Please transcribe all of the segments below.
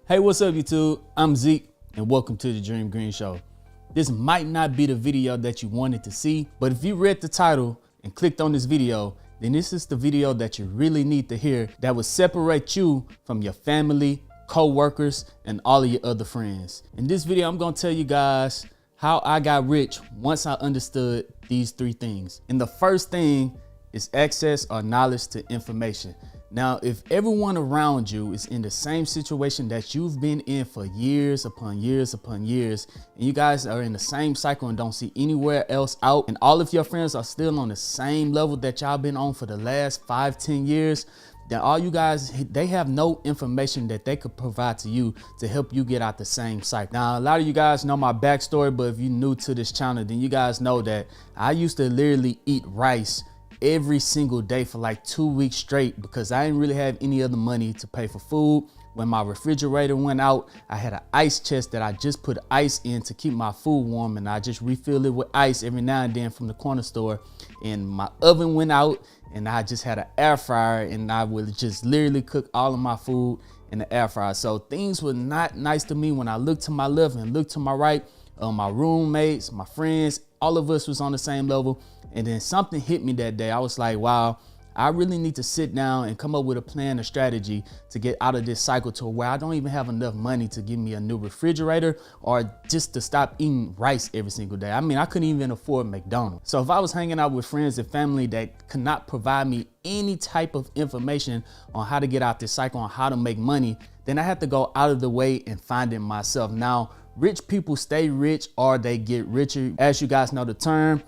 Hey, what's up YouTube? I'm Zeke and welcome to the Dream Green Show. This might not be the video that you wanted to see, but if you read the title and clicked on this video, then this is the video that you really need to hear that will separate you from your family, co-workers, and all of your other friends. In this video, I'm gonna tell you guys how I got rich once I understood these three things. And the first thing is access or knowledge to information. Now, if everyone around you is in the same situation that you've been in for years upon years upon years, and you guys are in the same cycle and don't see anywhere else out, and all of your friends are still on the same level that y'all been on for the last 5-10 years, then all you guys, they have no information that they could provide to you to help you get out the same cycle. Now, a lot of you guys know my backstory, but if you're new to this channel, then you guys know that I used to literally eat rice every single day for like 2 weeks straight because I didn't really have any other money to pay for food. When my refrigerator went out, I had an ice chest that I just put ice in to keep my food warm, and I just refill it with ice every now and then from the corner store. And my oven went out and I just had an air fryer, and I would just literally cook all of my food in the air fryer. So things were not nice to me when I looked to my left and looked to my right. My roommates, my friends, all of us was on the same level. And then something hit me that day. I was like, wow, I really need to sit down and come up with a plan, a strategy to get out of this cycle to where I don't even have enough money to give me a new refrigerator or just to stop eating rice every single day. I mean, I couldn't even afford McDonald's. So if I was hanging out with friends and family that could not provide me any type of information on how to get out this cycle, on how to make money, then I had to go out of the way and find it myself. Now, rich people stay rich or they get richer. As you guys know the term,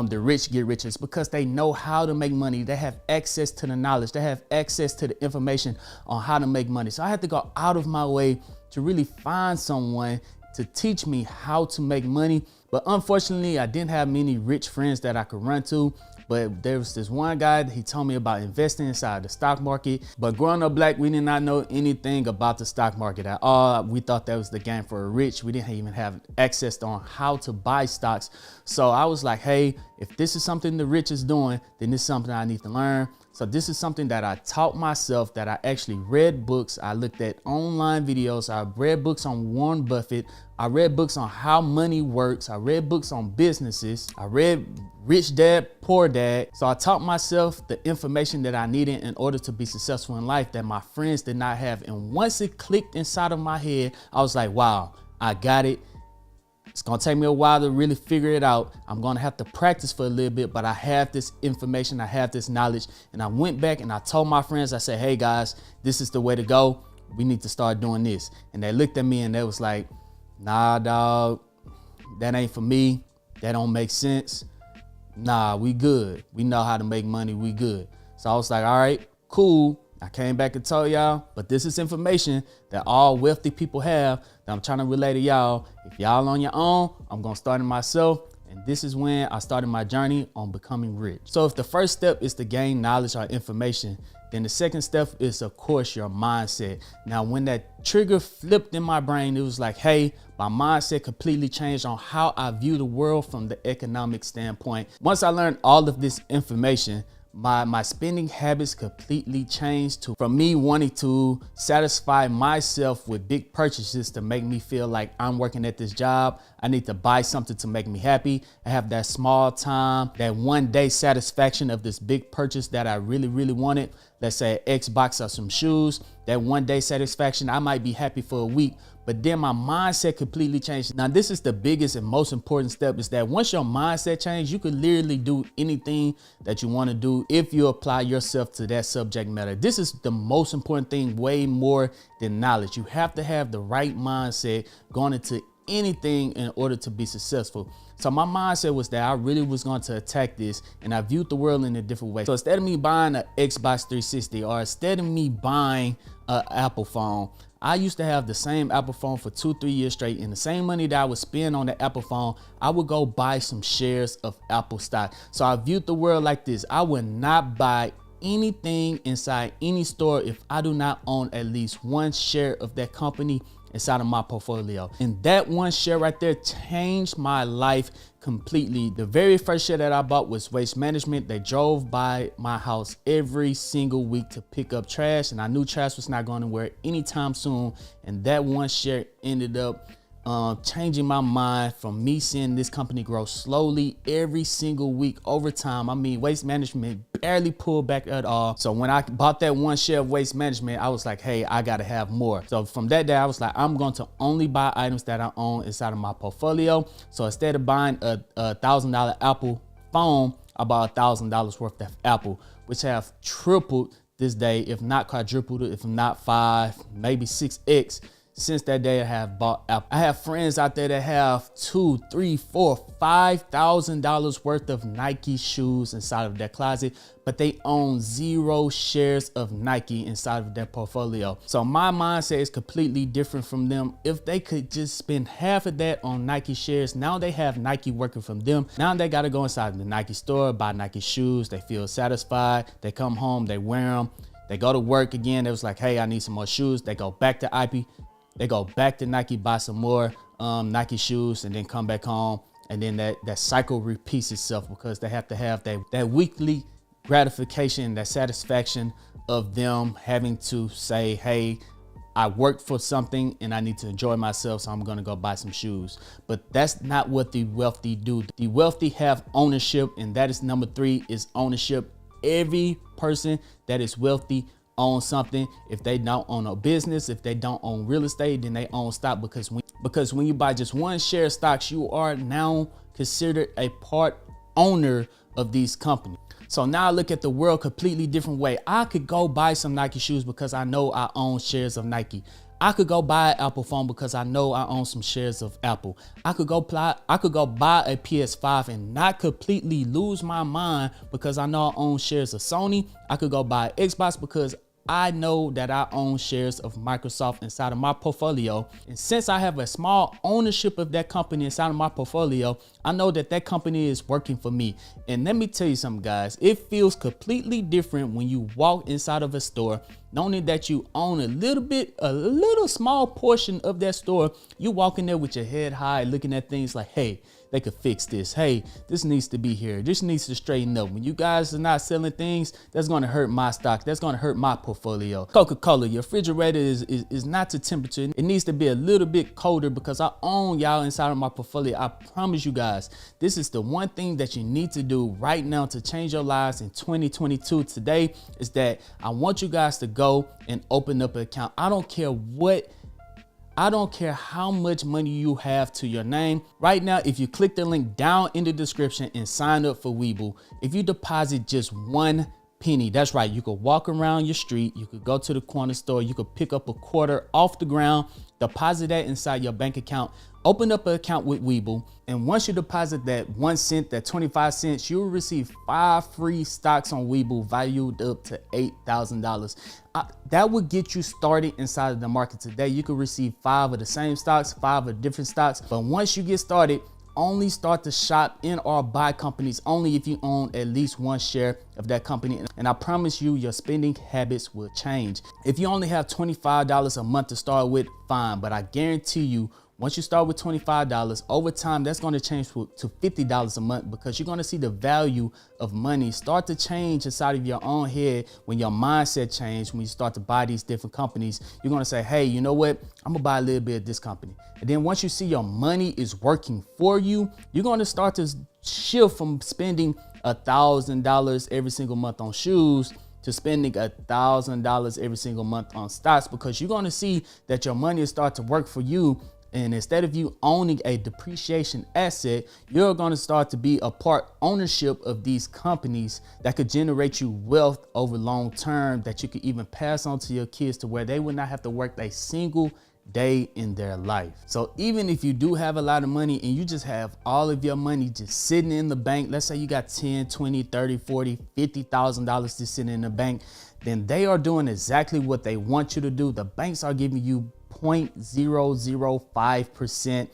the rich get richer. It's because they know how to make money. They have access to the knowledge. They have access to the information on how to make money. So I had to go out of my way to really find someone to teach me how to make money. But unfortunately, I didn't have many rich friends that I could run to. But there was this one guy, he told me about investing inside the stock market. But growing up black, we did not know anything about the stock market at all. We thought that was the game for the rich. We didn't even have access on how to buy stocks. So I was like, hey, if this is something the rich is doing, then this is something I need to learn. So this is something that I taught myself, that I actually read books. I looked at online videos. I read books on Warren Buffett. I read books on how money works. I read books on businesses. I read Rich Dad, Poor Dad. So I taught myself the information that I needed in order to be successful in life that my friends did not have. And once it clicked inside of my head, I was like, wow, I got it. It's gonna take me a while to really figure it out. I'm gonna have to practice for a little bit, but I have this information, I have this knowledge. And I went back and I told my friends, I said, hey guys, this is the way to go. We need to start doing this. And they looked at me and they was like, nah, dog, that ain't for me. That don't make sense. Nah, we good. We know how to make money, we good. So I was like, all right, cool. I came back and told y'all, but this is information that all wealthy people have that I'm trying to relay to y'all. If y'all on your own, I'm gonna start it myself. And this is when I started my journey on becoming rich. So if the first step is to gain knowledge or information, then the second step is, of course, your mindset. Now, when that trigger flipped in my brain, it was like, hey, my mindset completely changed on how I view the world from the economic standpoint. Once I learned all of this information, my spending habits completely changed from me wanting to satisfy myself with big purchases to make me feel like I'm working at this job. I need to buy something to make me happy. I have that small time, that one day satisfaction of this big purchase that I really, really wanted. Let's say an Xbox or some shoes. That one day satisfaction, I might be happy for a week, but then my mindset completely changed. Now, this is the biggest and most important step, is that once your mindset changes, you can literally do anything that you want to do if you apply yourself to that subject matter. This is the most important thing, way more than knowledge. You have to have the right mindset going into anything in order to be successful. So my mindset was that I really was going to attack this, and I viewed the world in a different way. So instead of me buying an Xbox 360 or instead of me buying an Apple phone, I used to have the same Apple phone for 2-3 years straight, and the same money that I would spend on the Apple phone, I would go buy some shares of Apple stock. So I viewed the world like this. I would not buy anything inside any store if I do not own at least one share of that company inside of my portfolio. And that one share right there changed my life completely. The very first share that I bought was Waste Management. They drove by my house every single week to pick up trash, and I knew trash was not going anywhere anytime soon. And that one share ended up changing my mind from me seeing this company grow slowly every single week over time. I mean, Waste Management barely pulled back at all. So when I bought that one share of Waste Management, I was like, hey, I gotta have more. So from that day, I was like, I'm going to only buy items that I own inside of my portfolio. So instead of buying a $1,000 Apple phone, I bought $1,000 worth of Apple, which have tripled this day, if not quadrupled, if not 5, maybe 6x. Since that day, I have bought Apple. I have friends out there that have $2,000, $3,000, $4,000, $5,000 worth of Nike shoes inside of their closet, but they own 0 shares of Nike inside of their portfolio. So my mindset is completely different from them. If they could just spend half of that on Nike shares, now they have Nike working for them. Now they got to go inside the Nike store, buy Nike shoes. They feel satisfied. They come home, they wear them. They go to work again. They was like, hey, I need some more shoes. They go back to IP. They go back to Nike, buy some more Nike shoes, and then come back home. And then that cycle repeats itself because they have to have that weekly gratification, that satisfaction of them having to say, hey, I worked for something and I need to enjoy myself, so I'm gonna go buy some shoes. But that's not what the wealthy do. The wealthy have ownership, and that is number 3, is ownership. Every person that is wealthy own something. If they don't own a business, if they don't own real estate, then they own stock, because when you buy just one share of stocks, you are now considered a part owner of these companies. So now I look at the world completely different way. I could go buy some Nike shoes because I know I own shares of Nike. I could go buy an Apple phone because I know I own some shares of Apple. I could go buy a PS5 and not completely lose my mind because I know I own shares of Sony. I could go buy an Xbox because I know that I own shares of Microsoft inside of my portfolio. And since I have a small ownership of that company inside of my portfolio, I know that that company is working for me. And let me tell you something, guys, it feels completely different when you walk inside of a store, knowing that you own a little small portion of that store. You walk in there with your head high, looking at things like, hey, they could fix this. Hey, this needs to be here. This needs to straighten up. When you guys are not selling things, that's going to hurt my stock. That's going to hurt my portfolio. Coca-Cola, your refrigerator is not to temperature. It needs to be a little bit colder because I own y'all inside of my portfolio. I promise you guys, this is the one thing that you need to do right now to change your lives in 2022 today, is that I want you guys to go and open up an account. I don't care how much money you have to your name. Right now, if you click the link down in the description and sign up for Webull, if you deposit just 1 penny, that's right, you could walk around your street, you could go to the corner store, you could pick up a quarter off the ground, deposit that inside your bank account, open up an account with Webull, and once you deposit that 1 cent, that 25 cents, you will receive 5 free stocks on Webull valued up to $8,000. That would get you started inside of the market today. You could receive 5 of the same stocks, 5 of different stocks, but once you get started, only start to shop in or buy companies only if you own at least 1 share of that company. And I promise you, your spending habits will change. If you only have $25 a month to start with, fine, but I guarantee you, once you start with $25, over time, that's going to change to $50 a month, because you're going to see the value of money start to change inside of your own head. When your mindset changes, when you start to buy these different companies, you're going to say, hey, you know what? I'm going to buy a little bit of this company. And then once you see your money is working for you, you're going to start to shift from spending $1,000 every single month on shoes to spending $1,000 every single month on stocks, because you're going to see that your money will start to work for you. And instead of you owning a depreciation asset, you're going to start to be a part ownership of these companies that could generate you wealth over long term, that you could even pass on to your kids to where they would not have to work a single day in their life. So even if you do have a lot of money and you just have all of your money just sitting in the bank, let's say you got 10, 20, 30, 40, $50,000 just sitting in the bank, then they are doing exactly what they want you to do. The banks are giving you 0.005%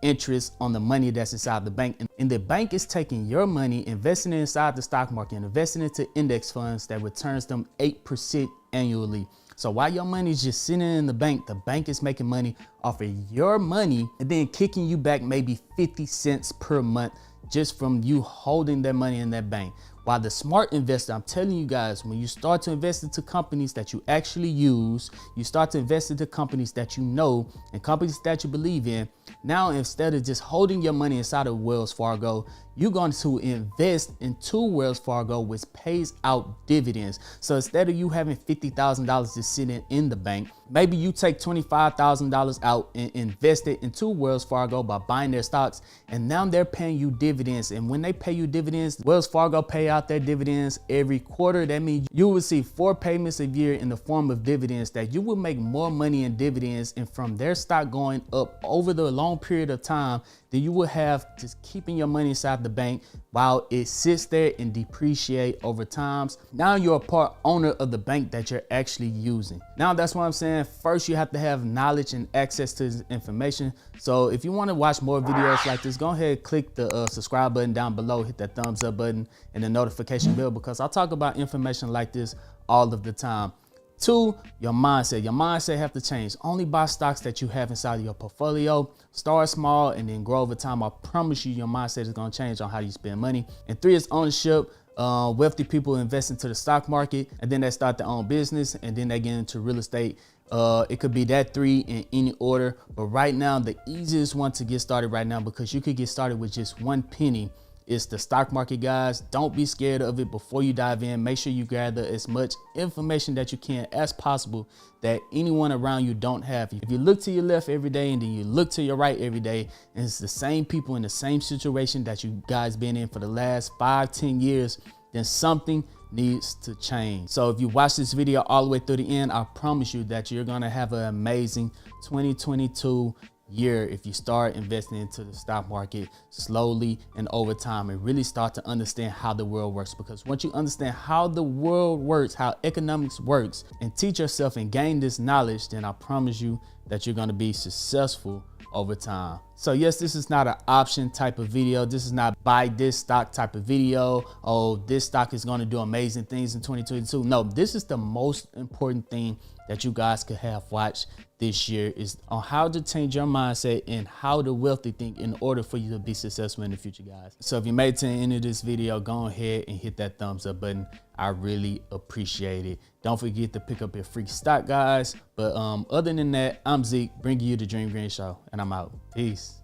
interest on the money that's inside the bank. And the bank is taking your money, investing it inside the stock market, and investing into index funds that returns them 8% annually. So while your money is just sitting in the bank is making money off of your money and then kicking you back maybe 50 cents per month just from you holding that money in that bank. While the smart investor, I'm telling you guys, when you start to invest into companies that you actually use, you start to invest into companies that you know and companies that you believe in. Now, instead of just holding your money inside of Wells Fargo, you're going to invest into Wells Fargo, which pays out dividends. So instead of you having $50,000 just sitting in the bank, maybe you take $25,000 out and invest it into Wells Fargo by buying their stocks. And now they're paying you dividends. And when they pay you dividends, Wells Fargo pay out their dividends every quarter. That means you will see 4 payments a year in the form of dividends, that you will make more money in dividends and from their stock going up over the long period of time than you will have just keeping your money inside the bank while it sits there and depreciate over time. Now you're a part owner of the bank that you're actually using. Now that's what I'm saying. First, you have to have knowledge and access to this information. So if you want to watch more videos like this, go ahead, click the subscribe button down below, hit that thumbs up button and the notification bell, because I talk about information like this all of the time. 2, your mindset. Your mindset have to change. Only buy stocks that you have inside of your portfolio. Start small and then grow over time. I promise you your mindset is going to change on how you spend money. And 3 is ownership. Wealthy people invest into the stock market and then they start their own business and then they get into real estate. It could be that 3 in any order. But right now, the easiest one to get started right now, because you could get started with just 1 penny, it's the stock market, guys. Don't be scared of it. Before you dive in, make sure you gather as much information that you can as possible that anyone around you don't have. If you look to your left every day and then you look to your right every day, and it's the same people in the same situation that you guys been in for the last 5-10 years, then something needs to change. So if you watch this video all the way through the end, I promise you that you're gonna have an amazing 2022 year if you start investing into the stock market slowly and over time and really start to understand how the world works. Because once you understand how the world works, how economics works, and teach yourself and gain this knowledge, then I promise you that you're going to be successful over time. So yes, this is not an option type of video. This is not buy this stock type of video. Oh, this stock is going to do amazing things in 2022. No, this is the most important thing that you guys could have watched this year, is on how to change your mindset and how the wealthy think in order for you to be successful in the future, guys. So if you made it to the end of this video, go ahead and hit that thumbs up button. I really appreciate it. Don't forget to pick up your free stock, guys. But other than that, I'm Zeke, bringing you the Dream Green Show, and I'm out. Peace.